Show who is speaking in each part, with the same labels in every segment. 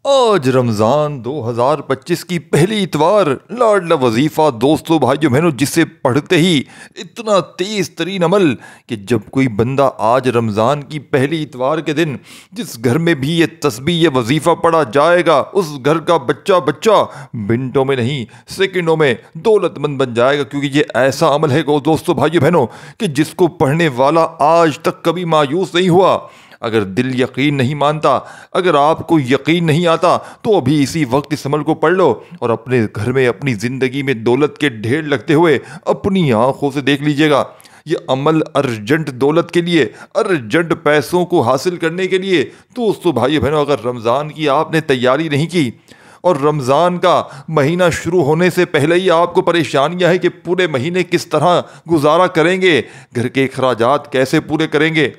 Speaker 1: آج رمضان 2025 کی پہلی اتوار، لاڈلا وظیفہ دوستوں بھائیوں بہنوں، جسے پڑھتے ہی اتنا تیز ترین عمل کہ جب کوئی بندہ آج رمضان کی پہلی اتوار کے دن جس گھر میں بھی یہ تسبیح یہ وظیفہ پڑھا جائے گا، اس گھر کا بچہ منٹوں میں نہیں سیکنڈوں میں دولت مند بن جائے گا، کیونکہ یہ ایسا عمل ہے دوستوں بھائیوں بہنوں کہ جس کو پڑھنے والا آج تک کبھی مایوس نہیں ہوا۔ اگر دل یقین نہیں مانتا، اگر آپ کو یقین نہیں آتا، تو ابھی اسی وقت اس عمل کو پڑھ لو اور اپنے گھر میں اپنی زندگی میں دولت کے ڈھیر لگتے ہوئے اپنی آنکھوں سے دیکھ لیجئے گا۔ یہ عمل ارجنٹ دولت کے لیے، ارجنٹ پیسوں کو حاصل کرنے کے لیے۔ دوستو بھائی بہنوں، اگر رمضان کی آپ نے تیاری نہیں کی اور رمضان کا مہینہ شروع ہونے سے پہلے ہی آپ کو پریشانیاں ہیں کہ پورے مہینے کس طرح گزارا کریں گے، گھر کے اخراجات کیسے پورے کریں گے،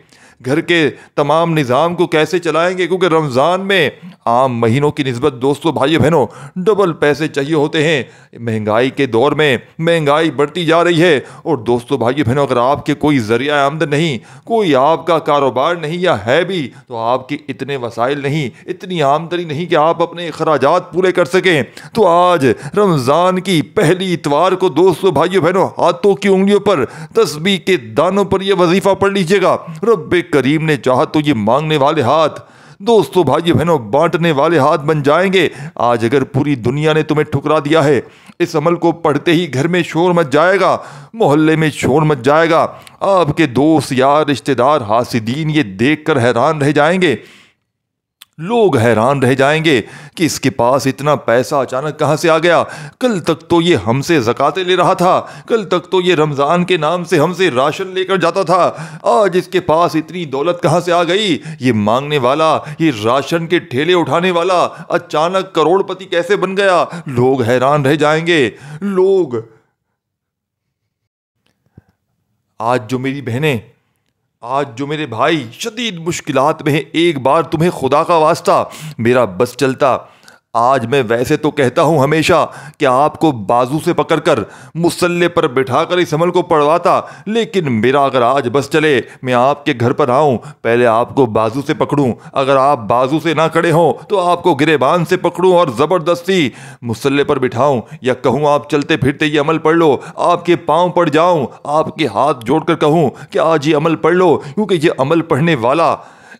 Speaker 1: گھر کے تمام نظام کو کیسے چلائیں گے، کیونکہ رمضان میں عام مہینوں کی نسبت دوستو بھائی بہنوں ڈبل پیسے چاہیے ہوتے ہیں۔ مہنگائی کے دور میں مہنگائی بڑھتی جا رہی ہے، اور دوستو بھائی بہنوں اگر آپ کے کوئی ذریعہ آمدن نہیں، کوئی آپ کا کاروبار نہیں، یا ہے بھی تو آپ کے اتنے وسائل نہیں، اتنی آمدنی نہیں کہ آپ اپنے اخراجات پورے کر سکیں، تو آج رمضان کی پہلی اتوار کو دوستو بھائی بہنوں ہاتھوں کی انگلیوں پر تسبیح کے دانوں پر یہ وظیفہ پڑھ لیجئے گا۔ رب کریم نے چاہا تو یہ مانگنے والے ہاتھ دوستو بھائی بہنوں بانٹنے والے ہاتھ بن جائیں گے۔ آج اگر پوری دنیا نے تمہیں ٹھکرا دیا ہے، اس عمل کو پڑھتے ہی گھر میں شور مچ جائے گا، محلے میں شور مچ جائے گا، آپ کے دوست یار رشتہ دار حاسدین یہ دیکھ کر حیران رہ جائیں گے، لوگ حیران رہ جائیں گے کہ اس کے پاس اتنا پیسہ اچانک کہاں سے آ گیا، کل تک تو یہ ہم سے زکاتیں لے رہا تھا، کل تک تو یہ رمضان کے نام سے ہم سے راشن لے کر جاتا تھا، آج اس کے پاس اتنی دولت کہاں سے آ گئی، یہ مانگنے والا، یہ راشن کے ٹھیلے اٹھانے والا اچانک کروڑ پتی کیسے بن گیا۔ لوگ حیران رہ جائیں گے۔ لوگ آج جو میری بہنیں، آج جو میرے بھائی شدید مشکلات میں ہیں، ایک بار تمہیں خدا کا واسطہ میرا بس چلتا۔ آج میں ویسے تو کہتا ہوں ہمیشہ کہ آپ کو بازو سے پکڑ کر مصلے پر بٹھا کر اس عمل کو پڑھواتا، لیکن میرا اگر آج بس چلے میں آپ کے گھر پر آؤں، پہلے آپ کو بازو سے پکڑوں، اگر آپ بازو سے نہ کھڑے ہوں تو آپ کو گریبان سے پکڑوں اور زبردستی مصلے پر بٹھاؤں، یا کہوں آپ چلتے پھرتے یہ عمل پڑھ لو، آپ کے پاؤں پڑ جاؤں، آپ کے ہاتھ جوڑ کر کہوں کہ آج یہ عمل پڑھ لو، کیونکہ یہ عمل پڑھنے والا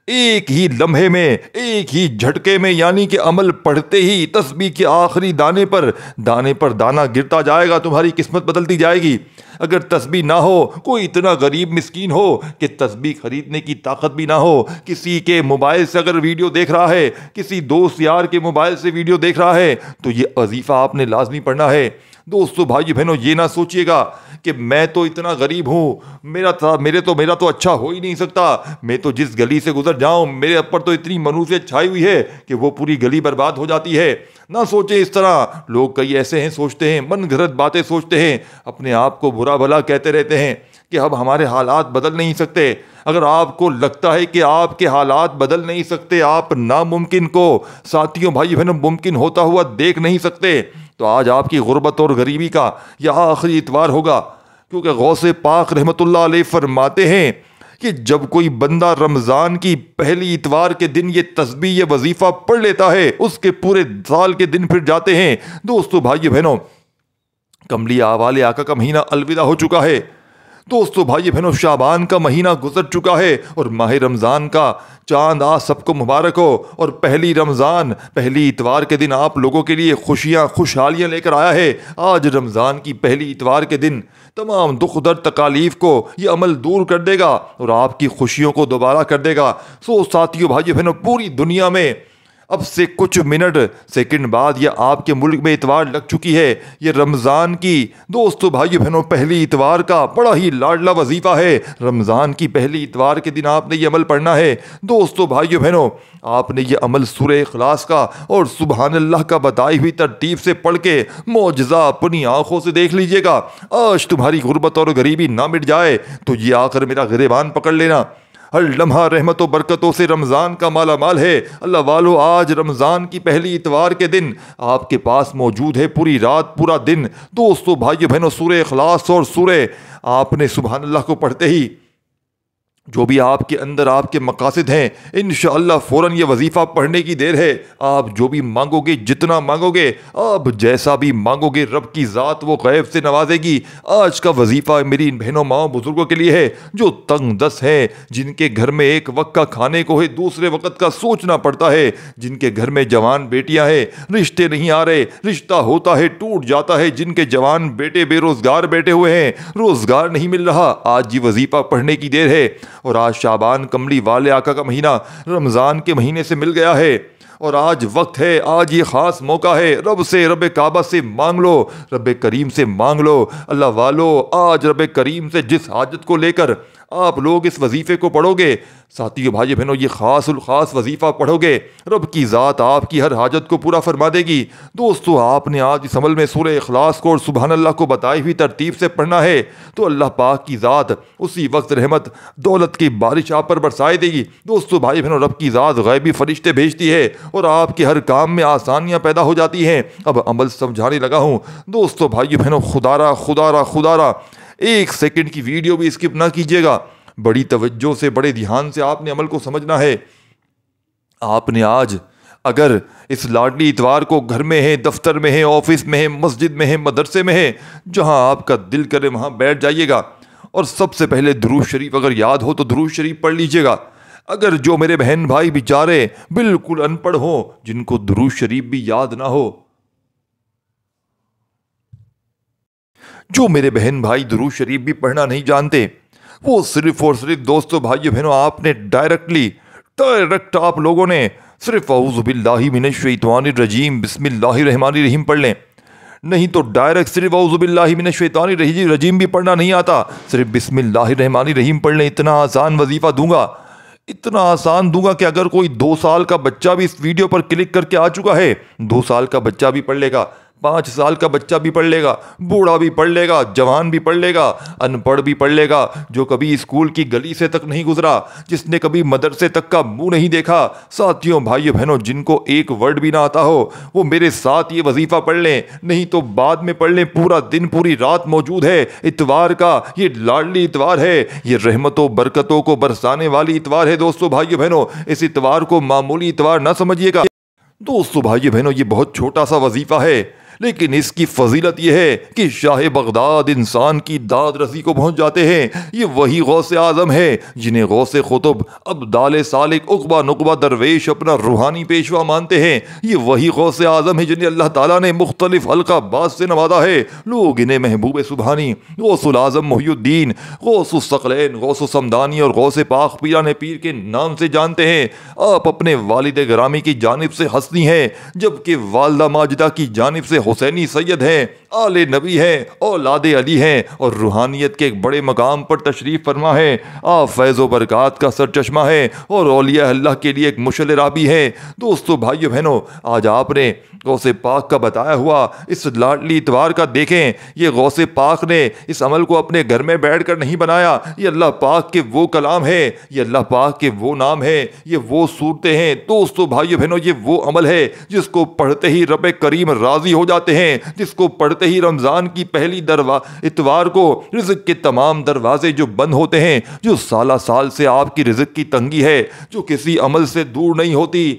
Speaker 1: ایک ہی لمحے میں، ایک ہی جھٹکے میں، یعنی کہ عمل پڑھتے ہی تسبیح کے آخری دانے پر دانہ گرتا جائے گا، تمہاری قسمت بدلتی جائے گی۔ اگر تسبیح نہ ہو، کوئی اتنا غریب مسکین ہو کہ تسبیح خریدنے کی طاقت بھی نہ ہو، کسی کے موبائل سے اگر ویڈیو دیکھ رہا ہے، کسی دوست یار کے موبائل سے ویڈیو دیکھ رہا ہے، تو یہ وظیفہ آپ نے لازمی پڑھنا ہے۔ دوستو بھائی بہنوں، یہ نہ سوچئے گا کہ میں تو اتنا غریب ہوں، میرا تو اچھا ہو ہی نہیں سکتا، میں تو جس گلی سے گزر جاؤں میرے اوپر تو اتنی منوسیت چھائی ہوئی ہے کہ وہ پوری گلی برباد ہو جاتی ہے۔ نہ سوچیں اس طرح۔ لوگ کئی ایسے ہیں سوچتے ہیں، من گھڑت باتیں سوچتے ہیں، اپنے آپ کو برا بھلا کہتے رہتے ہیں کہ اب ہمارے حالات بدل نہیں سکتے۔ اگر آپ کو لگتا ہے کہ آپ کے حالات بدل نہیں سکتے، آپ ناممکن کو ساتھیوں بھائی بہنوں ممکن ہوتا ہوا دیکھ نہیں سکتے، تو آج آپ کی غربت اور غریبی کا یہ آخری اتوار ہوگا، کیونکہ غوث پاک رحمت اللہ علیہ فرماتے ہیں کہ جب کوئی بندہ رمضان کی پہلی اتوار کے دن یہ تسبیح یہ وظیفہ پڑھ لیتا ہے، اس کے پورے سال کے دن پھر جاتے ہیں۔ دوستو بھائی بہنوں، کملی والے آقا کا مہینہ الوداع ہو چکا ہے۔ دوستو بھائی بہنوں، شعبان کا مہینہ گزر چکا ہے، اور ماہ رمضان کا چاند آج سب کو مبارک ہو، اور پہلی رمضان پہلی اتوار کے دن آپ لوگوں کے لیے خوشحالیاں لے کر آیا ہے۔ آج رمضان کی پہلی اتوار کے دن تمام دکھ درد تکالیف کو یہ عمل دور کر دے گا اور آپ کی خوشیوں کو دوبارہ کر دے گا۔ ساتھیوں بھائی بہنوں، پوری دنیا میں اب سے کچھ منٹ سیکنڈ بعد یہ آپ کے ملک میں اتوار لگ چکی ہے۔ یہ رمضان کی دوستو بھائی بہنوں پہلی اتوار کا بڑا ہی لاڈلا وظیفہ ہے۔ رمضان کی پہلی اتوار کے دن آپ نے یہ عمل پڑھنا ہے۔ دوستو بھائی بہنوں، آپ نے یہ عمل سورہ اخلاص کا اور سبحان اللہ کا بتائی ہوئی ترتیب سے پڑھ کے معجزہ اپنی آنکھوں سے دیکھ لیجئے گا۔ آج تمہاری غربت اور غریبی نہ مٹ جائے تو یہ آ کر میرا گریبان پکڑ لینا۔ ہر لمحہ رحمت و برکتوں سے رمضان کا مالا مال ہے۔ اللہ والو، آج رمضان کی پہلی اتوار کے دن آپ کے پاس موجود ہے پوری رات پورا دن۔ دوستو بھائیو بہنوں، سورہ اخلاص اور سورہ آپ نے سبحان اللہ کو پڑھتے ہی جو بھی آپ کے اندر آپ کے مقاصد ہیں، انشاءاللہ فوراً یہ وظیفہ پڑھنے کی دیر ہے۔ آپ جو بھی مانگو گے، جتنا مانگو گے، آپ جیسا بھی مانگو گے، رب کی ذات وہ غیب سے نوازے گی۔ آج کا وظیفہ میری بہنوں ماؤں بزرگوں کے لیے ہے جو تنگ دست ہیں، جن کے گھر میں ایک وقت کا کھانے کو ہے، دوسرے وقت کا سوچنا پڑتا ہے، جن کے گھر میں جوان بیٹیاں ہیں، رشتے نہیں آ رہے، رشتہ ہوتا ہے ٹوٹ جاتا ہے، جن کے جوان بیٹے بے روزگار بیٹھے ہوئے ہیں، روزگار نہیں مل رہا۔ آج یہ وظیفہ پڑھنے کی دیر ہے، اور آج شعبان کملی والے آقا کا مہینہ رمضان کے مہینے سے مل گیا ہے، اور آج وقت ہے، آج یہ خاص موقع ہے۔ رب کعبہ سے مانگ لو، رب کریم سے مانگ لو۔ اللہ والو، آج رب کریم سے جس حاجت کو لے کر آپ لوگ اس وظیفے کو پڑھو گے، ساتھیو بھائی بہنوں، یہ خاص الخاص وظیفہ پڑھو گے، رب کی ذات آپ کی ہر حاجت کو پورا فرما دے گی۔ دوستو، آپ نے آج اس عمل میں سورہ اخلاص کو اور سبحان اللہ کو بتائی ہوئی ترتیب سے پڑھنا ہے، تو اللہ پاک کی ذات اسی وقت رحمت دولت کی بارش آپ پر برسائے دے گی۔ دوستو بھائی بہنوں، رب کی ذات غیبی فرشتے بھیجتی ہے اور آپ کے ہر کام میں آسانیاں پیدا ہو جاتی ہیں۔ اب عمل سمجھانے لگا ہوں۔ دوستو بھائی بہنوں، خدا را ایک سیکنڈ کی ویڈیو بھی اسکپ نہ کیجیے گا، بڑی توجہ سے، بڑے دھیان سے آپ نے عمل کو سمجھنا ہے۔ آپ نے آج اگر اس لاڈلی اتوار کو گھر میں ہے، دفتر میں ہے، آفس میں ہے، مسجد میں ہے، مدرسے میں ہے، جہاں آپ کا دل کرے وہاں بیٹھ جائیے گا، اور سب سے پہلے درود شریف اگر یاد ہو تو درود شریف پڑھ لیجیے گا۔ اگر جو میرے بہن بھائی بیچارے بالکل ان پڑھ ہوں، جن کو درود شریف بھی یاد نہ ہو، جو میرے بہن بھائی درود شریف بھی پڑھنا نہیں جانتے، وہ صرف اور صرف دوستو بھائیو بہنوں، آپ نے ڈائریکٹ آپ لوگوں نے صرف اعوذ باللہ من الشیطان الرجیم بسم اللہ الرحمن الرحیم پڑھ لیں۔ نہیں تو ڈائریکٹ صرف اعوذ باللہ من الشیطان الرجیم بھی پڑھنا نہیں آتا، صرف بسم اللہ الرحمن الرحیم پڑھ لیں۔ اتنا آسان وظیفہ دوں گا، اتنا آسان دوں گا کہ اگر کوئی 2 سال کا بچہ بھی اس ویڈیو پر کلک کر کے آ چکا ہے، 2 سال کا بچہ بھی پڑھ لے گا، 5 سال کا بچہ بھی پڑھ لے گا، بوڑھا بھی پڑھ لے گا، جوان بھی پڑھ لے گا، ان پڑھ بھی پڑھ لے گا، جو کبھی اسکول کی گلی سے تک نہیں گزرا، جس نے کبھی مدرسے تک کا منہ نہیں دیکھا، ساتھیوں بھائیو بہنوں، جن کو ایک ورڈ بھی نہ آتا ہو، وہ میرے ساتھ یہ وظیفہ پڑھ لیں، نہیں تو بعد میں پڑھ لیں۔ پورا دن پوری رات موجود ہے، اتوار کا یہ لاڈلی اتوار ہے، یہ رحمتوں برکتوں کو برسانے والی اتوار ہے۔ دوستو بھائیو بہنوں، اس اتوار کو معمولی اتوار نہ سمجھیے گا۔ دوستو بھائیو بہنوں، یہ بہت چھوٹا سا وظیفہ ہے، لیکن اس کی فضیلت یہ ہے کہ شاہ بغداد انسان کی داد رسی کو پہنچ جاتے ہیں۔ یہ وہی غوث اعظم ہے جنہیں غوث قطب، ابدال سالک، عقبہ نقبہ درویش اپنا روحانی پیشوا مانتے ہیں۔ یہ وہی غوث اعظم ہے جنہیں اللہ تعالیٰ نے مختلف حلقہ باز سے نوازا ہے۔ لوگ انہیں محبوب سبحانی، غوث الاعظم محی الدین، غوث الثقلین، غوث السمدانی اور غوث پاک پیران پیر کے نام سے جانتے ہیں۔ آپ اپنے والد گرامی کی جانب سے حسنی ہیں، جبکہ والدہ ماجدہ کی جانب سے حسینی سید ہیں، آل نبی ہیں، اولاد علی ہیں، اور روحانیت کے ایک بڑے مقام پر تشریف فرما ہے۔ آپ فیض و برکات کا سرچشمہ ہے اور اولیاء اللہ کے لیے ایک مشعل رابی ہے۔ دوستو بھائیو بہنوں، آج آپ نے غوث پاک کا بتایا ہوا اس لاڈلی اتوار کا دیکھیں، یہ غوث پاک نے اس عمل کو اپنے گھر میں بیٹھ کر نہیں بنایا، یہ اللہ پاک کے وہ کلام ہے، یہ اللہ پاک کے وہ نام ہے، یہ وہ صورتیں ہیں۔ دوستو بھائیو بہنوں، یہ وہ عمل ہے جس کو پڑھتے ہی رب کریم راضی ہو جاتے ہیں، جس کو پڑھتے ہی رمضان کی پہلی اتوار کو رزق کے تمام دروازے جو بند ہوتے ہیں، جو سال سے آپ کی رزق کی تنگی ہے، جو کسی عمل سے دور نہیں ہوتی،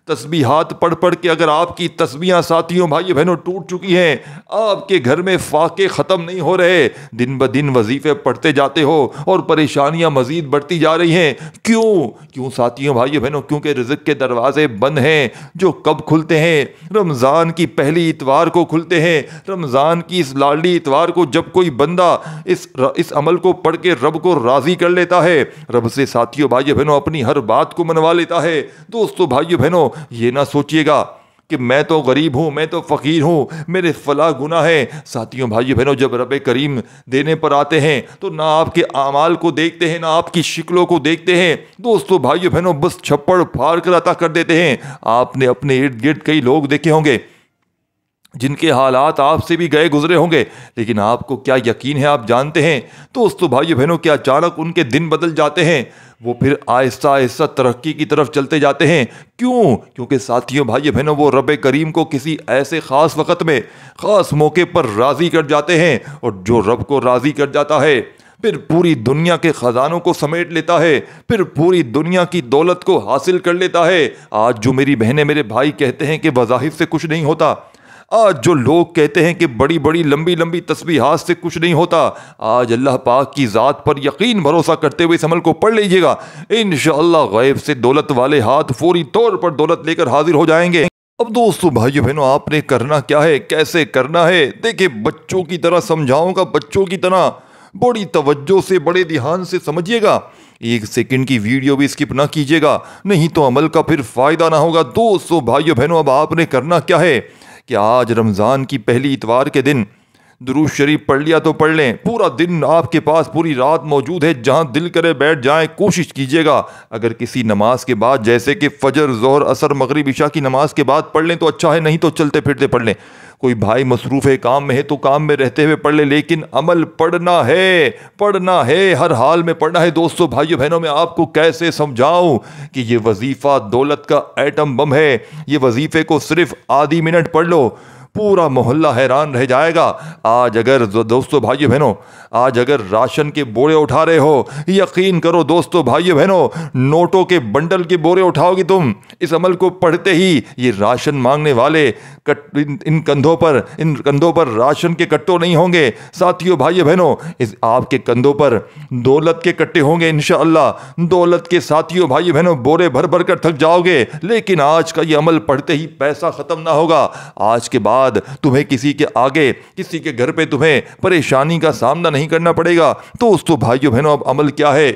Speaker 1: تسبیحات پڑھ کے اگر آپ کی تسبیحاں ساتھیوں بھائی بہنوں ٹوٹ چکی ہیں، آپ کے گھر میں فاقے ختم نہیں ہو رہے، دن بدن وظیفے پڑھتے جاتے ہو اور پریشانیاں مزید بڑھتی جا رہی ہیں، کیوں ساتھیوں بھائی بہنوں؟ کیونکہ رزق کے دروازے بند ہیں، جو کب کھلتے ہیں؟ رمضان کی پہلی اتوار کو کھلتے ہیں۔ رمضان کی اس لاڈلی اتوار کو جب کوئی بندہ اس عمل کو پڑھ کے رب کو راضی کر لیتا ہے، رب سے ساتھیوں بھائی بہنوں اپنی ہر بات کو منوا لیتا ہے۔ دوستو بھائی بہنوں، یہ نہ سوچئے گا کہ میں تو غریب ہوں، میں تو فقیر ہوں، میرے فلاں گناہ ہیں۔ ساتھیوں بھائیو بہنوں، جب رب کریم دینے پر آتے ہیں تو نہ آپ کے اعمال کو دیکھتے ہیں، نہ آپ کی شکلوں کو دیکھتے ہیں۔ دوستو بھائیو بہنوں، بس چھپڑ پھاڑ کر عطا کر دیتے ہیں۔ آپ نے اپنے ارد گرد کئی لوگ دیکھے ہوں گے جن کے حالات آپ سے بھی گئے گزرے ہوں گے، لیکن آپ کو کیا یقین ہے، آپ جانتے ہیں دوستو بھائیو بہنوں کہ اچانک ان کے دن بدل جاتے ہیں، وہ پھر آہستہ آہستہ ترقی کی طرف چلتے جاتے ہیں۔ کیونکہ ساتھیوں بھائیو بہنوں، وہ رب کریم کو کسی ایسے خاص وقت میں، خاص موقع پر راضی کر جاتے ہیں، اور جو رب کو راضی کر جاتا ہے پھر پوری دنیا کے خزانوں کو سمیٹ لیتا ہے، پھر پوری دنیا کی دولت کو حاصل کر لیتا ہے۔ آج جو میری بہنیں میرے بھائی کہتے ہیں کہ وظائف سے کچھ نہیں ہوتا، آج جو لوگ کہتے ہیں کہ بڑی بڑی لمبی لمبی تسبیحات سے کچھ نہیں ہوتا، آج اللہ پاک کی ذات پر یقین بھروسہ کرتے ہوئے اس عمل کو پڑھ لیجئے گا، انشاءاللہ غیب سے دولت والے ہاتھ فوری طور پر دولت لے کر حاضر ہو جائیں گے۔ اب دوستو بھائیو بہنوں، آپ نے کرنا کیا ہے، کیسے کرنا ہے، دیکھیں بچوں کی طرح سمجھاؤں گا، بچوں کی طرح بڑی توجہ سے بڑے دھیان سے سمجھیے گا، 1 سیکنڈ کی ویڈیو بھی اسکپ نہ کیجیے گا، نہیں تو عمل کا پھر فائدہ نہ ہوگا۔ دوستو بھائیو بہنوں، اب آپ نے کرنا کیا ہے کہ آج رمضان کی پہلی اتوار کے دن درود شریف پڑھ لیا تو پڑھ لیں، پورا دن آپ کے پاس پوری رات موجود ہے، جہاں دل کرے بیٹھ جائیں، کوشش کیجیے گا اگر کسی نماز کے بعد جیسے کہ فجر، ظہر، عصر، مغرب، عشاء کی نماز کے بعد پڑھ لیں تو اچھا ہے، نہیں تو چلتے پھرتے پڑھ لیں، کوئی بھائی مصروف ہے کام میں ہے تو کام میں رہتے ہوئے پڑھ لیں، لیکن عمل پڑھنا ہے، ہر حال میں پڑھنا ہے۔ دوستو بھائیو بہنوں، میں آپ کو کیسے سمجھاؤں کہ یہ وظیفہ دولت کا ایٹم بم ہے، یہ وظیفے کو صرف آدھی منٹ پڑھ لو پورا محلہ حیران رہ جائے گا۔ آج اگر دوستو بھائیو بہنوں، آج اگر راشن کے بورے اٹھا رہے ہو، یقین کرو دوستو بھائیو بہنوں، نوٹوں کے بنڈل کے بورے اٹھاؤ گی تم، اس عمل کو پڑھتے ہی یہ راشن مانگنے والے ان کندھوں پر راشن کے کٹوں نہیں ہوں گے، ساتھیو بھائیو بہنوں، آپ کے کندھوں پر دولت کے کٹے ہوں گے انشاءاللہ، دولت کے ساتھیو بھائیو بہنوں بورے بھر بھر کر تھک جاؤ گے، لیکن آج کا یہ عمل پڑھتے ہی پیسہ ختم نہ ہوگا۔ آج کے بعد تمہیں کسی کے آگے، کسی کے گھر پہ تمہیں پریشانی کا سامنا نہیں کرنا پڑے گا۔ دوستو بھائیو بہنوں، اب عمل کیا ہے،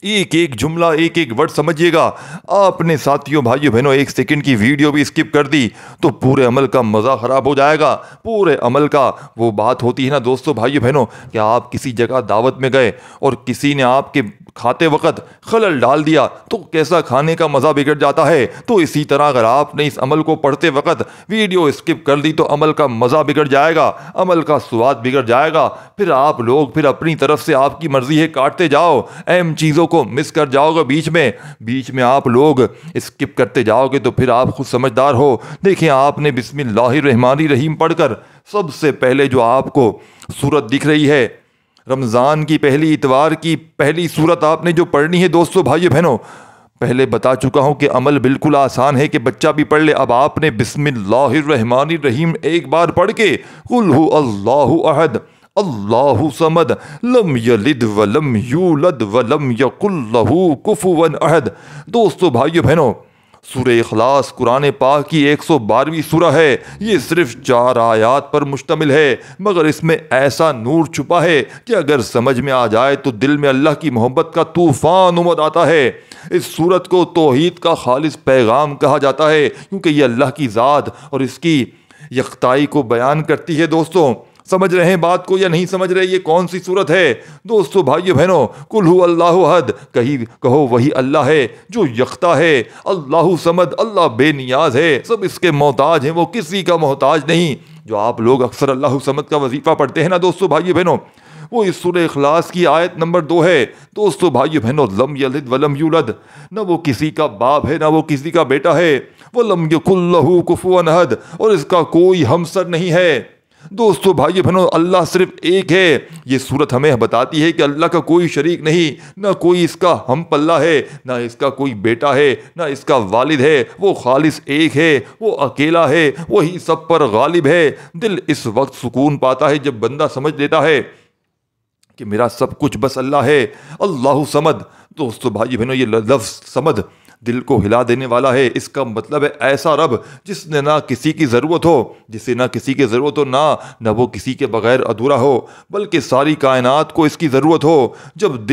Speaker 1: ایک ایک جملہ، ایک ایک ورڈ سمجھیے گا۔ آپ نے ساتھیوں بھائیو بہنوں 1 سیکنڈ کی ویڈیو بھی اسکپ کر دی تو پورے عمل کا مزہ خراب ہو جائے گا۔ پورے عمل کا وہ بات ہوتی ہے نا دوستو بھائیو بہنوں کہ آپ کسی جگہ دعوت میں گئے اور کسی نے آپ کے کھاتے وقت خلل ڈال دیا تو کیسا کھانے کا مزہ بگڑ جاتا ہے، تو اسی طرح اگر آپ نے اس عمل کو پڑھتے وقت ویڈیو اسکپ کر دی تو عمل کا مزہ بگڑ جائے گا، عمل کا سواد بگڑ جائے گا، پھر آپ لوگ پھر اپنی طرف سے آپ کی مرضی ہے کاٹتے جاؤ، اہم چیزوں کو مس کر جاؤ گے، بیچ میں آپ لوگ اسکپ کرتے جاؤ گے تو پھر آپ خود سمجھدار ہو۔ دیکھیں آپ نے بسم اللہ الرحمن الرحیم پڑھ کر سب سے پہلے جو آپ کو صورت دکھ رہی ہے، رمضان کی پہلی اتوار کی پہلی صورت آپ نے جو پڑھنی ہے دوستو بھائیو بہنوں، پہلے بتا چکا ہوں کہ عمل بالکل آسان ہے کہ بچہ بھی پڑھ لے۔ اب آپ نے بسم اللہ الرحمن الرحیم ایک بار پڑھ کے قل هو اللہ احد اللہ صمد لم یلد ولم یولد ولم یکن لہ کفوا احد۔ دوستو بھائیو بہنوں، سورہ اخلاص قرآن پاک کی 112ویں سورہ ہے، یہ صرف 4 آیات پر مشتمل ہے، مگر اس میں ایسا نور چھپا ہے کہ اگر سمجھ میں آ جائے تو دل میں اللہ کی محبت کا طوفان امد آتا ہے۔ اس سورت کو توحید کا خالص پیغام کہا جاتا ہے کیونکہ یہ اللہ کی ذات اور اس کی یکتائی کو بیان کرتی ہے۔ دوستوں سمجھ رہے ہیں بات کو یا نہیں سمجھ رہے، یہ کون سی صورت ہے؟ دوستو بھائیو بہنوں، قل هو اللہ احد، کہو وہی اللہ ہے جو یکتا ہے، اللہ صمد، اللہ بے نیاز ہے، سب اس کے محتاج ہیں، وہ کسی کا محتاج نہیں۔ جو آپ لوگ اکثر اللہ صمد کا وظیفہ پڑھتے ہیں نا دوستو بھائیو بہنوں، وہ اس سورہ اخلاص کی آیت نمبر 2 ہے۔ دوستو بھائیو بہنوں، لم یلد ولم یولد، نہ وہ کسی کا باپ ہے نہ وہ کسی کا بیٹا ہے، ولم یکن لہ کفوا احد، اور اس کا کوئی ہمسر نہیں ہے۔ دوستو بھائیو بہنوں، اللہ صرف ایک ہے۔ یہ صورت ہمیں بتاتی ہے کہ اللہ کا کوئی شریک نہیں، نہ کوئی اس کا ہم پلہ ہے، نہ اس کا کوئی بیٹا ہے، نہ اس کا والد ہے، وہ خالص ایک ہے، وہ اکیلا ہے، وہی سب پر غالب ہے۔ دل اس وقت سکون پاتا ہے جب بندہ سمجھ لیتا ہے کہ میرا سب کچھ بس اللہ ہے، اللہ صمد۔ دوستو بھائی بہنوں، یہ لفظ صمد دل کو ہلا دینے والا ہے۔ اس کا مطلب ہے ایسا رب جس نے نہ کسی کی ضرورت ہو، جسے نہ کسی کی ضرورت ہو، نہ وہ کسی کے بغیر ادھورا ہو، بلکہ ساری کائنات کو اس کی ضرورت ہو۔ جب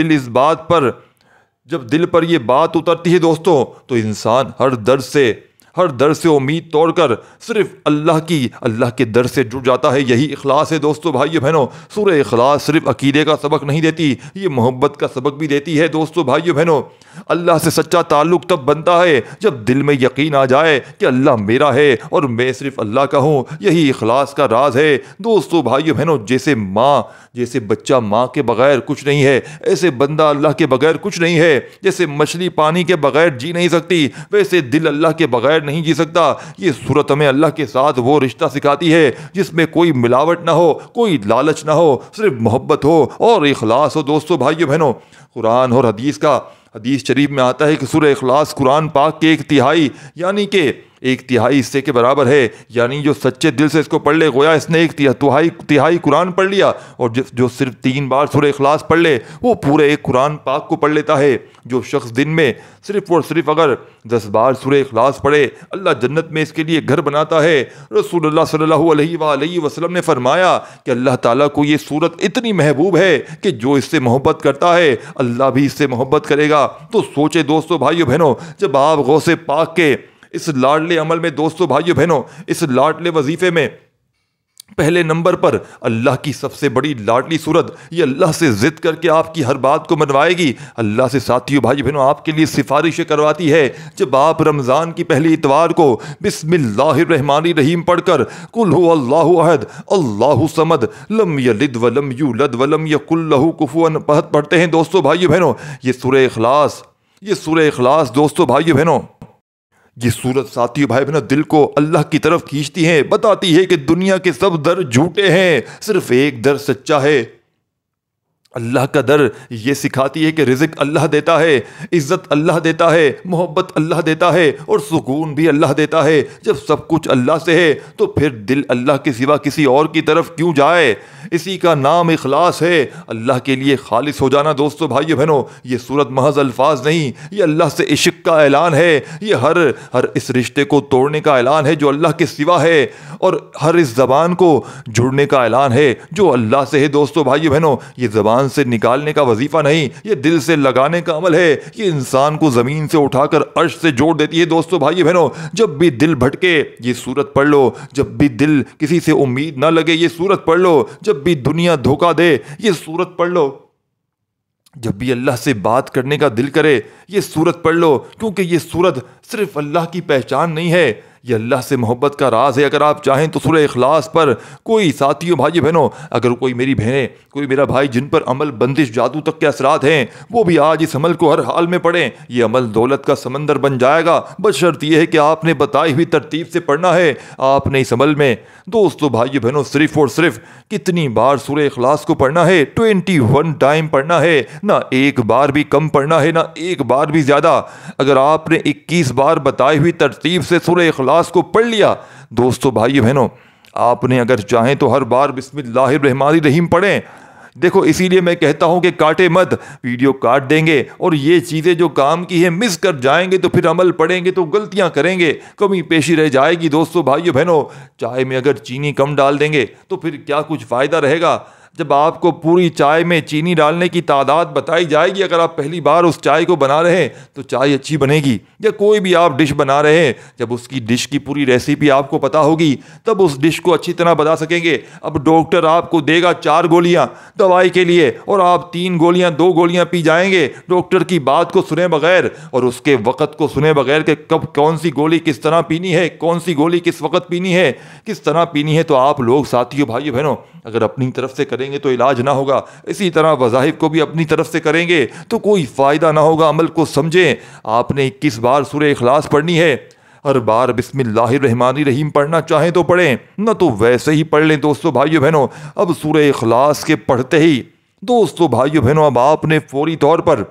Speaker 1: دل پر یہ بات اترتی ہے دوستوں، تو انسان ہر در سے امید توڑ کر صرف اللہ کے در سے جڑ جاتا ہے۔ یہی اخلاص ہے دوستو بھائیو بہنوں۔ سورہ اخلاص صرف عقیدے کا سبق نہیں دیتی، یہ محبت کا سبق بھی دیتی ہے دوستو بھائیو بہنوں۔ اللہ سے سچا تعلق تب بنتا ہے جب دل میں یقین آ جائے کہ اللہ میرا ہے اور میں صرف اللہ کا ہوں۔ یہی اخلاص کا راز ہے دوستو بھائیو بہنوں۔ جیسے بچہ ماں کے بغیر کچھ نہیں ہے، ایسے بندہ اللہ کے بغیر کچھ نہیں ہے۔ جیسے مچھلی پانی کے بغیر جی نہیں سکتی، ویسے دل اللہ کے بغیر نہیں جی سکتا۔ یہ صورت ہمیں اللہ کے ساتھ وہ رشتہ سکھاتی ہے جس میں کوئی ملاوٹ نہ ہو، کوئی لالچ نہ ہو، صرف محبت ہو اور اخلاص ہو۔ دوستو بھائیو بہنوں، قرآن اور حدیث شریف میں آتا ہے کہ سورہ اخلاص قرآن پاک کے 1/3 یعنی کہ 1/3 حصے کے برابر ہے، یعنی جو سچے دل سے اس کو پڑھ لے گویا اس نے 1/3 قرآن پڑھ لیا، اور جو صرف 3 بار سورہ اخلاص پڑھ لے وہ پورے ایک قرآن پاک کو پڑھ لیتا ہے۔ جو شخص دن میں صرف اور صرف اگر 10 بار سورہ اخلاص پڑھے اللہ جنت میں اس کے لیے گھر بناتا ہے۔ رسول اللہ صلی اللہ علیہ وآلہ وسلم نے فرمایا کہ اللہ تعالیٰ کو یہ صورت اتنی محبوب ہے کہ جو اس سے محبت کرتا ہے اللہ بھی اس سے محبت کرے گا۔ تو سوچے دوستو بھائیو بہنوں، جب آپ غوث پاک کے اس لاڈلے عمل میں، دوستو بھائیو بہنوں، اس لاڈلے وظیفے میں پہلے نمبر پر اللہ کی سب سے بڑی لاڈلی صورت، یہ اللہ سے ضد کر کے آپ کی ہر بات کو منوائے گی، اللہ سے ساتھیو بھائی بہنوں آپ کے لیے سفارشیں کرواتی ہے۔ جب آپ رمضان کی پہلی اتوار کو بسم اللہ الرحمن الرحیم پڑھ کر قل هو اللہ احد اللہ صمد لم یلد ولم یولد ولم یکن لہ کفوا احد پڑھتے ہیں دوستو بھائیو بہنوں، یہ سورہ اخلاص دوستو بھائیو بہنوں، یہ صورت ساتھی بھائی بہنوں دل کو اللہ کی طرف کھینچتی ہے، بتاتی ہے کہ دنیا کے سب در جھوٹے ہیں، صرف ایک در سچا ہے۔ اللہ کا در یہ سکھاتی ہے کہ رزق اللہ دیتا ہے، عزت اللہ دیتا ہے، محبت اللہ دیتا ہے اور سکون بھی اللہ دیتا ہے۔ جب سب کچھ اللہ سے ہے تو پھر دل اللہ کے سوا کسی اور کی طرف کیوں جائے؟ اسی کا نام اخلاص ہے، اللہ کے لیے خالص ہو جانا۔ دوستو بھائیو بہنوں، یہ صورت محض الفاظ نہیں، یہ اللہ سے عشق کا اعلان ہے، یہ ہر اس رشتے کو توڑنے کا اعلان ہے جو اللہ کے سوا ہے، اور ہر اس زبان کو جڑنے کا اعلان ہے جو اللہ سے ہے۔ دوستو بھائیو بہنوں، یہ زبان سے نکالنے کا وظیفہ نہیں، یہ دل سے لگانے کا عمل ہے، یہ انسان کو زمین سے اٹھا کر عرش سے جوڑ دیتی ہے۔ دوستو بھائی بہنوں، جب بھی دل بھٹکے یہ سورت پڑھ لو، جب بھی دل کسی سے امید نہ لگے یہ سورت پڑھ لو، جب بھی دنیا دھوکہ دے یہ سورت پڑھ لو، جب بھی اللہ سے بات کرنے کا دل کرے یہ سورت پڑھ لو، کیونکہ یہ سورت صرف اللہ کی پہچان نہیں ہے، یہ اللہ سے محبت کا راز ہے۔ اگر آپ چاہیں تو سورہ اخلاص پر کوئی ساتھیوں بھائی بہنوں، اگر کوئی میری بہنیں، کوئی میرا بھائی جن پر عمل بندش جادو تک کے اثرات ہیں، وہ بھی آج اس عمل کو ہر حال میں پڑھیں۔ یہ عمل دولت کا سمندر بن جائے گا، بشرط یہ ہے کہ آپ نے بتائی ہوئی ترتیب سے پڑھنا ہے۔ آپ نے اس عمل میں دوستو بھائی بہنوں صرف اور صرف کتنی بار سورہ اخلاص کو پڑھنا ہے؟ 21 ٹائم پڑھنا ہے، نہ ایک بار بھی کم پڑھنا ہے، نہ ایک بار بھی زیادہ۔ اگر آپ نے 21 بار بتائی ہوئی ترتیب سے سورہ اخلاص کو پڑھ لیا دوستو بھائی بہنوں، آپ نے اگر چاہیں تو ہر بار بسم اللہ الرحمن الرحیم پڑھیں۔ دیکھو اسی لیے میں کہتا ہوں کہ کاٹے مت، ویڈیو کاٹ دیں گے اور یہ چیزیں جو کام کی ہیں مس کر جائیں گے تو پھر عمل پڑھیں گے تو غلطیاں کریں گے، کمی پیشی رہ جائے گی۔ دوستو بھائیو بہنوں، چائے میں اگر چینی کم ڈال دیں گے تو پھر کیا کچھ فائدہ رہے گا؟ جب آپ کو پوری چائے میں چینی ڈالنے کی تعداد بتائی جائے گی، اگر آپ پہلی بار اس چائے کو بنا رہے ہیں تو چائے اچھی بنے گی۔ یا کوئی بھی آپ ڈش بنا رہے ہیں، جب اس کی ڈش کی پوری ریسیپی آپ کو پتہ ہوگی تب اس ڈش کو اچھی طرح بتا سکیں گے۔ اب ڈاکٹر آپ کو دے گا 4 گولیاں دوائی کے لیے اور آپ 2 گولیاں پی جائیں گے ڈاکٹر کی بات کو سنے بغیر اور اس کے وقت کو سنے بغیر کہ کب کون سی گولی کس طرح پینی ہے، کون سی گولی کس وقت پینی ہے، کس طرح پینی ہے۔ تو آپ لوگ ساتھیوں بھائیو بہنوں اگر اپنی طرف سے کریں گے تو علاج نہ ہوگا، اسی طرح وظائف کو بھی اپنی طرف سے کریں گے تو کوئی فائدہ نہ ہوگا۔ عمل کو سمجھیں، آپ نے 21 بار سورہ اخلاص پڑھنی ہے، ہر بار بسم اللہ الرحمن الرحیم پڑھنا چاہیں تو پڑھیں، نہ تو ویسے ہی پڑھ لیں۔ دوستو بھائیو بہنوں، اب سورہ اخلاص کے پڑھتے ہی دوستو بھائیو بہنوں اب آپ نے فوری طور پر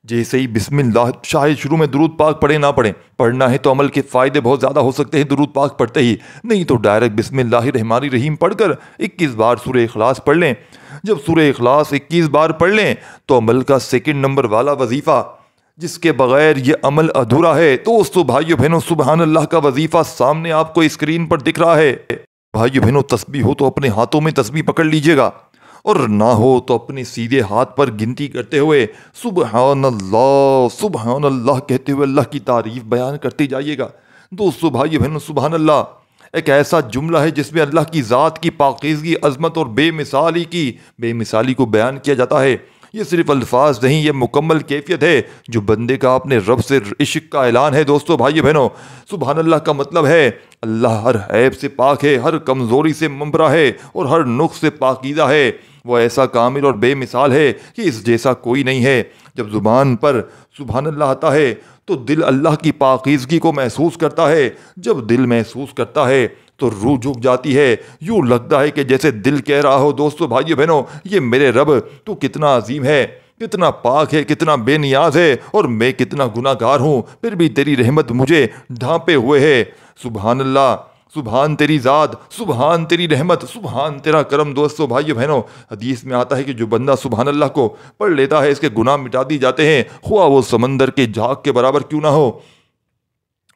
Speaker 1: جیسے ہی بسم اللہ، شاید شروع میں درود پاک پڑھیں نہ پڑھیں، پڑھنا ہے تو عمل کے فائدے بہت زیادہ ہو سکتے ہیں درود پاک پڑھتے ہی، نہیں تو ڈائریکٹ بسم اللہ الرحمن الرحیم پڑھ کر 21 بار سورہ اخلاص پڑھ لیں۔ جب سورہ اخلاص 21 بار پڑھ لیں تو عمل کا 2 نمبر والا وظیفہ جس کے بغیر یہ عمل ادھورا ہے، دوستو بھائیو بہنوں سبحان اللہ کا وظیفہ سامنے آپ کو اسکرین پر دکھ رہا ہے۔ بھائیو بہنوں تسبیح ہو تو اپنے ہاتھوں میں تسبیح پکڑ لیجئے گا، اور نہ ہو تو اپنے سیدھے ہاتھ پر گنتی کرتے ہوئے سبحان اللہ کہتے ہوئے اللہ کی تعریف بیان کرتے جائیے گا۔ دوستو بھائی بہنوں سبحان اللہ ایک ایسا جملہ ہے جس میں اللہ کی ذات کی پاکیزگی، عظمت اور بے مثالی کو بیان کیا جاتا ہے۔ یہ صرف الفاظ نہیں، یہ مکمل کیفیت ہے جو بندے کا اپنے رب سے عشق کا اعلان ہے۔ دوستو بھائیو بہنوں، سبحان اللہ کا مطلب ہے اللہ ہر عیب سے پاک ہے، ہر کمزوری سے ممبرا ہے اور ہر نقص سے پاکیزہ ہے۔ وہ ایسا کامل اور بے مثال ہے کہ اس جیسا کوئی نہیں ہے۔ جب زبان پر سبحان اللہ آتا ہے تو دل اللہ کی پاکیزگی کو محسوس کرتا ہے۔ جب دل محسوس کرتا ہے تو روح جھک جاتی ہے، یوں لگتا ہے کہ جیسے دل کہہ رہا ہو دوستو بھائیو بہنوں، یہ میرے رب تو کتنا عظیم ہے، کتنا پاک ہے، کتنا بے نیاز ہے، اور میں کتنا گناہ گار ہوں، پھر بھی تیری رحمت مجھے ڈھانپے ہوئے ہے۔ سبحان اللہ، سبحان تیری ذات، سبحان تیری رحمت، سبحان تیرا کرم۔ دوستو بھائیو بہنوں، حدیث میں آتا ہے کہ جو بندہ سبحان اللہ کو پڑھ لیتا ہے اس کے گناہ مٹا دی جاتے ہیں، خواہ وہ سمندر کے جھاگ کے برابر کیوں نہ ہو۔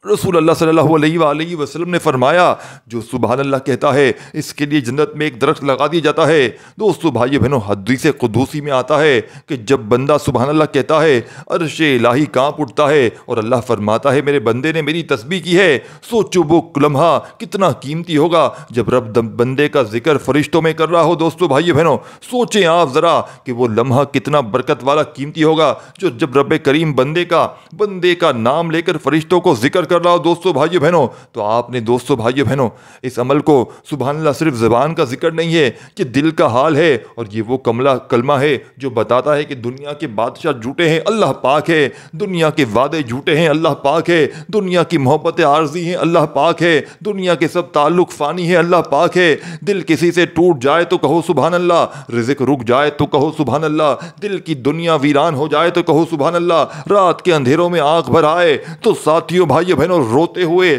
Speaker 1: رسول اللہ صلی اللہ علیہ وآلہ وسلم نے فرمایا جو سبحان اللہ کہتا ہے اس کے لیے جنت میں ایک درخت لگا دیا جاتا ہے۔ دوستو بھائیو بہنوں، حدیث قدوسی میں آتا ہے کہ جب بندہ سبحان اللہ کہتا ہے عرش الہی کانپ اٹھتا ہے اور اللہ فرماتا ہے میرے بندے نے میری تسبیح کی ہے۔ سوچو وہ لمحہ کتنا قیمتی ہوگا جب رب بندے کا ذکر فرشتوں میں کر رہا ہو۔ دوستو بھائیو بہنوں، سوچیں آپ ذرا کہ وہ لمحہ کتنا برکت والا قیمتی ہوگا جب رب کریم بندے کا نام لے کر فرشتوں کو ذکر کر رہا ہو۔ دوستو بھائیو بہنوں، تو آپ نے دوستو بھائیو بہنوں اس عمل کو، سبحان اللہ صرف زبان کا ذکر نہیں ہے، یہ دل کا حال ہے، اور یہ وہ کلمہ ہے جو بتاتا ہے کہ دنیا کے بادشاہ جھوٹے ہیں، اللہ پاک ہے، دنیا کے وعدے جھوٹے ہیں، اللہ پاک ہے، دنیا کی محبتیں عارضی ہیں، اللہ پاک ہے، دنیا کے سب تعلق فانی ہیں، اللہ پاک ہے۔ دل کسی سے ٹوٹ جائے تو کہو سبحان اللہ، رزق رک جائے تو کہو سبحان اللہ، دل کی دنیا ویران ہو جائے تو کہو سبحان اللہ، رات کے اندھیروں میں آنکھ بھر آئے تو ساتھیوں بھائیو بہنوں روتے ہوئے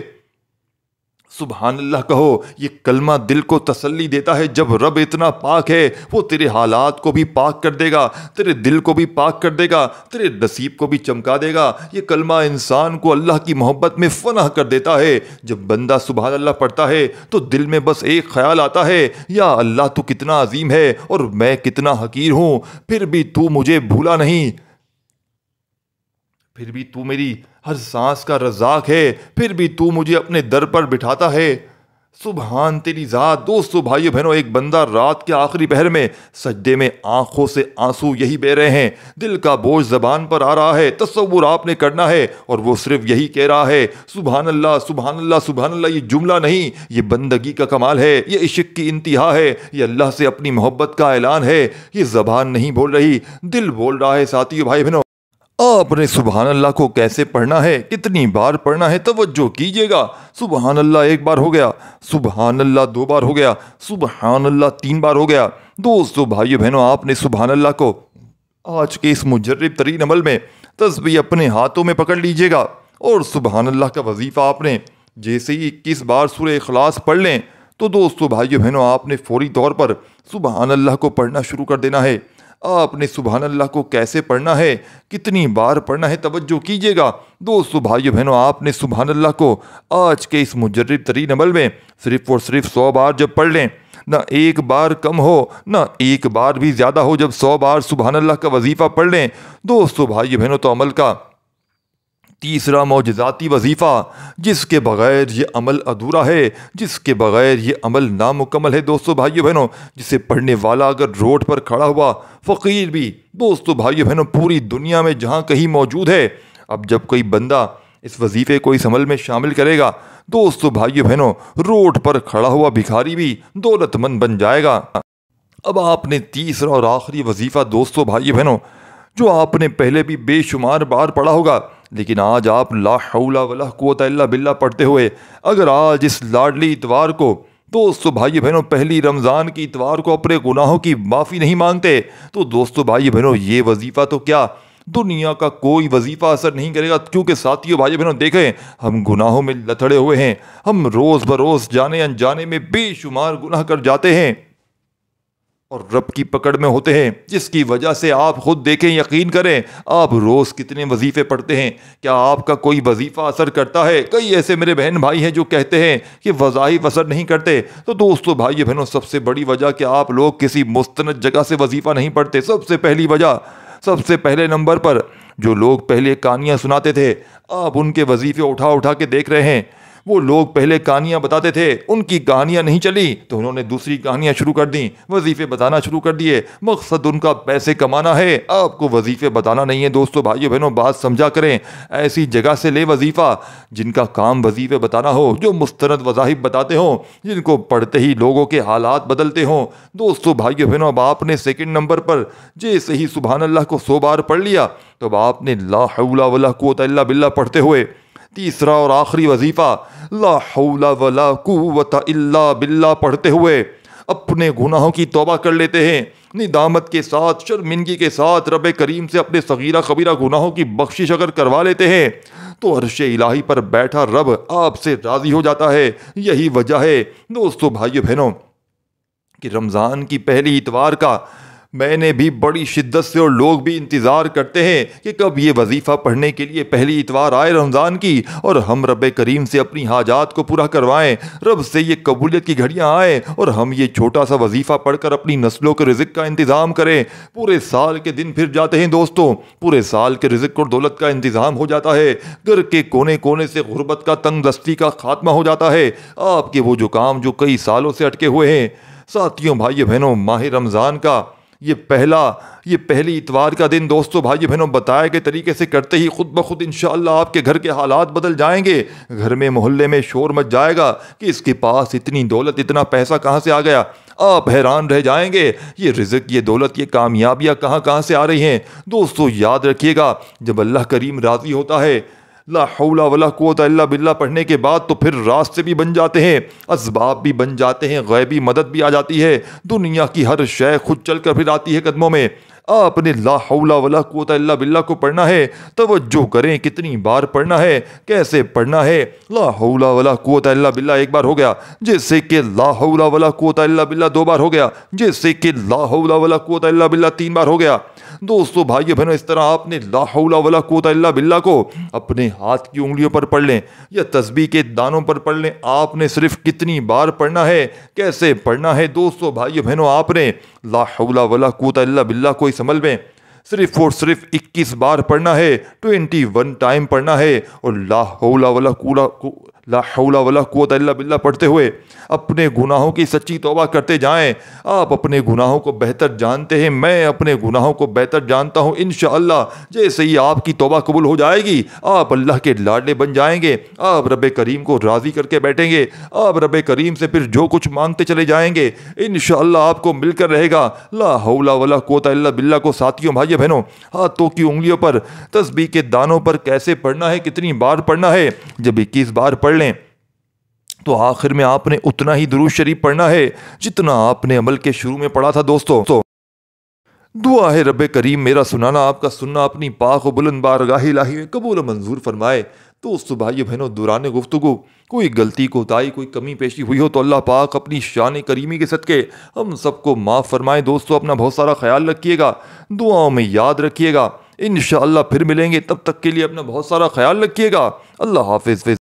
Speaker 1: سبحان اللہ کہو۔ یہ کلمہ دل کو تسلی دیتا ہے جب رب اتنا پاک ہے وہ تیرے حالات کو بھی پاک کر دے گا، تیرے دل کو بھی پاک کر دے گا، تیرے نصیب کو بھی چمکا دے گا۔ یہ کلمہ انسان کو اللہ کی محبت میں فنا کر دیتا ہے۔ جب بندہ سبحان اللہ پڑھتا ہے تو دل میں بس ایک خیال آتا ہے، یا اللہ تو کتنا عظیم ہے اور میں کتنا حقیر ہوں، پھر بھی تو مجھے بھولا نہیں، پھر بھی تو میری ہر سانس کا رزاق ہے، پھر بھی تو مجھے اپنے در پر بٹھاتا ہے۔ سبحان تیری ذات۔ دوستو بھائیو بہنوں، ایک بندہ رات کے آخری پہر میں سجدے میں آنکھوں سے آنسو یہی بہہ رہے ہیں، دل کا بوجھ زبان پر آ رہا ہے، تصور آپ نے کرنا ہے، اور وہ صرف یہی کہہ رہا ہے سبحان اللہ سبحان اللہ سبحان اللہ۔ یہ جملہ نہیں، یہ بندگی کا کمال ہے، یہ عشق کی انتہا ہے، یہ اللہ سے اپنی محبت کا اعلان ہے۔ یہ زبان نہیں بول رہی، دل بول رہا ہے۔ ساتھیو بھائی بہنوں، آپ نے سبحان اللہ کو کیسے پڑھنا ہے، کتنی بار پڑھنا ہے، توجہ کیجئے گا۔ سبحان اللہ ایک بار ہو گیا، سبحان اللہ دو بار ہو گیا، سبحان اللہ تین بار ہو گیا۔ دوستو بھائیو بہنوں، آپ نے سبحان اللہ کو آج کے اس مجرب ترین عمل میں تسبیح اپنے ہاتھوں میں پکڑ لیجئے گا، اور سبحان اللہ کا وظیفہ آپ نے جیسے ہی 21 بار سورہ اخلاص پڑھ لیں تو دوستو بھائیو بہنوں آپ نے فوری طور پر سبحان اللہ کو پڑھنا شروع کر دینا ہے۔ آپ نے سبحان اللہ کو کیسے پڑھنا ہے، کتنی بار پڑھنا ہے، توجہ کیجئے گا۔ دوستو بھائیو بہنوں، آپ نے سبحان اللہ کو آج کے اس مجرب ترین عمل میں صرف اور صرف 100 بار جب پڑھ لیں، نہ ایک بار کم ہو نہ ایک بار بھی زیادہ ہو، جب 100 بار سبحان اللہ کا وظیفہ پڑھ لیں دوستو بھائیو بہنوں، تو عمل کا تیسرا معجزاتی وظیفہ، جس کے بغیر یہ عمل ادھورا ہے، جس کے بغیر یہ عمل نامکمل ہے دوستو بھائیو بہنوں، جسے پڑھنے والا اگر روڈ پر کھڑا ہوا فقیر بھی دوستو بھائیو بہنوں پوری دنیا میں جہاں کہیں موجود ہے، اب جب کوئی بندہ اس وظیفے کو اس عمل میں شامل کرے گا دوستو بھائیو بہنوں، روڈ پر کھڑا ہوا بھکاری بھی دولت مند بن جائے گا۔ اب آپ نے تیسرا اور آخری وظیفہ دوستو بھائیو بہنوں، جو آپ نے پہلے بھی بے شمار بار پڑھا ہوگا، لیکن آج آپ لا حول ولا قوت الا باللہ پڑھتے ہوئے اگر آج اس لاڈلی اتوار کو دوستو بھائی بہنوں پہلی رمضان کی اتوار کو اپنے گناہوں کی معافی نہیں مانگتے تو دوستو بھائی بہنوں یہ وظیفہ تو کیا دنیا کا کوئی وظیفہ اثر نہیں کرے گا، کیونکہ ساتھیوں بھائی بہنوں دیکھیں ہم گناہوں میں لتڑے ہوئے ہیں، ہم روز بروز جانے انجانے میں بے شمار گناہ کر جاتے ہیں اور رب کی پکڑ میں ہوتے ہیں، جس کی وجہ سے آپ خود دیکھیں، یقین کریں آپ روز کتنے وظیفے پڑھتے ہیں، کیا آپ کا کوئی وظیفہ اثر کرتا ہے؟ کئی ایسے میرے بہن بھائی ہیں جو کہتے ہیں کہ وظائف اثر نہیں کرتے، تو دوستو بھائی بہنوں سب سے بڑی وجہ کہ آپ لوگ کسی مستند جگہ سے وظیفہ نہیں پڑھتے۔ سب سے پہلی وجہ، سب سے پہلے نمبر پر جو لوگ پہلے کہانیاں سناتے تھے آپ ان کے وظیفے اٹھا اٹھا کے دیکھ رہے ہیں، وہ لوگ پہلے کہانیاں بتاتے تھے، ان کی کہانیاں نہیں چلی تو انہوں نے دوسری کہانیاں شروع کر دیں، وظیفے بتانا شروع کر دیے۔ مقصد ان کا پیسے کمانا ہے، آپ کو وظیفے بتانا نہیں ہے۔ دوستو بھائیو بہنوں، بات سمجھا کریں، ایسی جگہ سے لے وظیفہ جن کا کام وظیفے بتانا ہو، جو مستند وظائف بتاتے ہوں، جن کو پڑھتے ہی لوگوں کے حالات بدلتے ہوں۔ دوستو بھائیو بہنوں، اب آپ نے سیکنڈ نمبر پر جیسے ہی سبحان اللہ کو 100 بار پڑھ لیا تو اب آپ نے لا حول ولا قوت الا باللہ پڑھتے ہوئے تیسرا اور آخری وظیفہ لا حول ولا قوت الا باللہ پڑھتے ہوئے اپنے گناہوں کی توبہ کر لیتے ہیں، ندامت کے ساتھ، شرمندگی کے ساتھ رب کریم سے اپنے صغیرہ کبیرہ گناہوں کی بخشش اگر کروا لیتے ہیں تو عرش الہی پر بیٹھا رب آپ سے راضی ہو جاتا ہے۔ یہی وجہ ہے دوستو بھائیو بہنوں کہ رمضان کی پہلی اتوار کا میں نے بھی بڑی شدت سے اور لوگ بھی انتظار کرتے ہیں کہ کب یہ وظیفہ پڑھنے کے لیے پہلی اتوار آئے رمضان کی اور ہم رب کریم سے اپنی حاجات کو پورا کروائیں، رب سے یہ قبولیت کی گھڑیاں آئیں اور ہم یہ چھوٹا سا وظیفہ پڑھ کر اپنی نسلوں کے رزق کا انتظام کریں۔ پورے سال کے دن پھر جاتے ہیں دوستوں، پورے سال کے رزق اور دولت کا انتظام ہو جاتا ہے، گھر کے کونے کونے سے غربت کا، تنگ دستی کا خاتمہ ہو جاتا ہے، آپ کے وہ جو کام جو کئی سالوں سے اٹکے ہوئے ہیں۔ ساتھیوں، بھائیو بہنوں، ماہ رمضان کا یہ پہلی اتوار کا دن دوستو بھائیو بہنوں بتائے گئے طریقے سے کرتے ہی خود بخود انشاءاللہ آپ کے گھر کے حالات بدل جائیں گے، گھر میں محلے میں شور مچ جائے گا کہ اس کے پاس اتنی دولت، اتنا پیسہ کہاں سے آ گیا۔ آپ حیران رہ جائیں گے، یہ رزق، یہ دولت، یہ کامیابیاں کہاں سے آ رہی ہیں۔ دوستو یاد رکھیے گا، جب اللہ کریم راضی ہوتا ہے لا حول ولا قوت الا باللہ پڑھنے کے بعد تو پھر راستے بھی بن جاتے ہیں، اسباب بھی بن جاتے ہیں، غیبی مدد بھی آ جاتی ہے، دنیا کی ہر شے خود چل کر پھر آتی ہے قدموں میں۔ آپ نے لا حول ولا قوت الا باللہ کو پڑھنا ہے، توجہ کریں کتنی بار پڑھنا ہے، کیسے پڑھنا ہے۔ لا حول ولا قوت الا باللہ ایک بار ہو گیا، جیسے کہ لا حول ولا قوت الا باللہ 2 بار ہو گیا، جیسے کہ لا حول ولا قوت الا باللہ 3 بار ہو گیا۔ دوستو بھائیو بہنوں، اس طرح آپ نے لا حول ولا قوت الا باللہ کو اپنے ہاتھ کی انگلیوں پر پڑھ لیں یا تسبیح کے دانوں پر پڑھ لیں۔ آپ نے صرف کتنی بار پڑھنا ہے، کیسے پڑھنا ہے، دوستو بھائیو بہنوں آپ نے لا حول ولا قوت الا باللہ کو اس عمل میں صرف اور صرف 21 بار پڑھنا ہے، 21 ٹائم پڑھنا ہے، اور لا حول ولا قوت الا باللہ پڑھتے ہوئے اپنے گناہوں کی سچی توبہ کرتے جائیں۔ آپ اپنے گناہوں کو بہتر جانتے ہیں، میں اپنے گناہوں کو بہتر جانتا ہوں۔ انشاءاللہ جیسے ہی آپ کی توبہ قبول ہو جائے گی، آپ اللہ کے لاڈلے بن جائیں گے، آپ رب کریم کو راضی کر کے بیٹھیں گے، آپ رب کریم سے پھر جو کچھ مانگتے چلے جائیں گے انشاءاللہ آپ کو مل کر رہے گا۔ لا حول ولا قوت الا باللہ کو ساتھیوں، بھائیو بہنوں، ہاتھوں کی انگلیوں پر، تسبیح کے دانوں پر کیسے پڑھنا ہے، کتنی بار پڑھنا ہے۔ جب 21 بار پڑھ لیں تو آخر میں آپ نے اتنا ہی درود شریف پڑھنا ہے جتنا آپ نے عمل کے شروع میں پڑھا تھا۔ دوستو دعا ہے رب کریم میرا سنانا، آپ کا سننا اپنی پاک و بلند بارگاہ الہی میں قبول و منظور فرمائے۔ دوستو بھائیو بہنوں، دوران گفتگو کوئی غلطی کوتاہی، کوئی کمی پیشی ہوئی ہو تو اللہ پاک اپنی شان کریمی کے صدقے ہم سب کو معاف فرمائے۔ دوستو اپنا بہت سارا خیال رکھیے گا، دعاؤں میں یاد رکھیے گا، انشاءاللہ پھر ملیں گے، تب تک کے لیے اپنا بہت سارا خیال رکھیے گا۔ اللہ حافظ۔